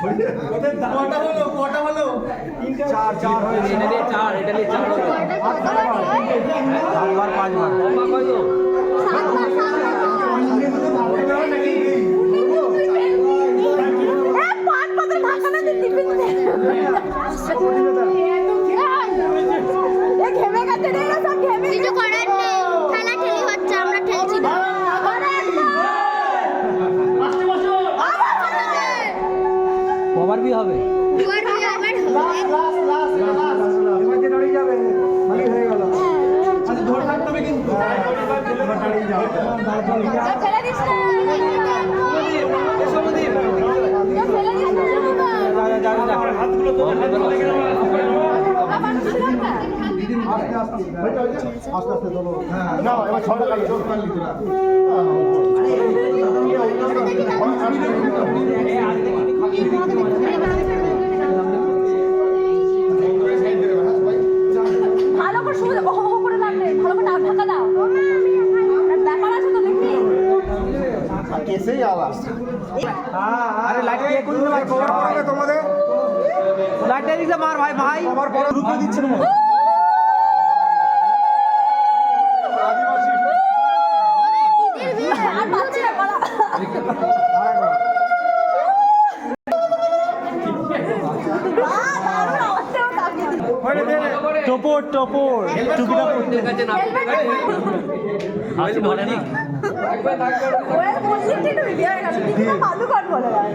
কটা হলো? চার হয়েছে। চার বার 5 বার। কিছু করার নেই, ঠেলাঠেলি হচ্ছে, আমরা ঠেলছি না। ওভার বি হবে। আস্তে আস্তে ধরো। না এবার 6টা কালি জোর কালি তোরা। ভালো করে শুনে করে লাগবে, ভালো করে ঢাকা দাও। ব্যাপার আছে তো দেখি। কেসেই আওয়াজ। আরে লাইট কে কোন ভাই কভার করবে তোমাদের? লাইটটা দিতে মার ভাই ভাই। কভার বড় রুকে দিচ্ছে না। আর বাচ্চা না বলা। টপর টপর টুপিটা পড়তে কাছে না আছে বলে না। ওরে বলছি একটু ভিডিও হয়ে গেছে, কিন্তু ভালো কাট বলে ভাই।